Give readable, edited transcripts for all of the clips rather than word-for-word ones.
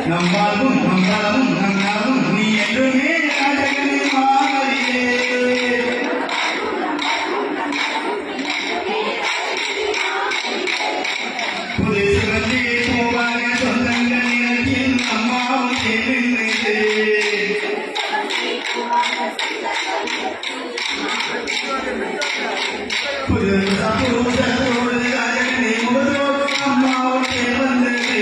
நம்பாலும் நம்பாலும் நம்பாலும் நீ என்றுமே அழகனே மாறியே புது சிவந்தே போவாக சொந்தங்கள் நிலத்தில் அம்மாவும் சேர்ந்து புது சகோதரோடு அழகனே முதலோடு அம்மாவும் சேர்ந்தது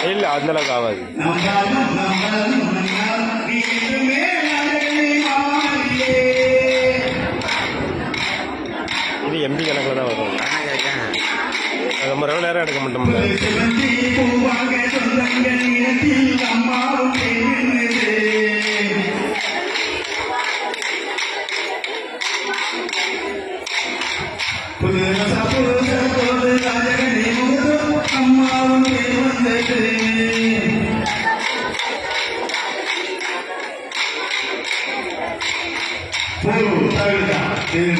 இல்ல அந்த அளவுக்கு ஆகாது. இது எம்பி கணக்கில் தான் வரும். ரொம்ப நேரம் எடுக்க மாட்டோம்ல. புது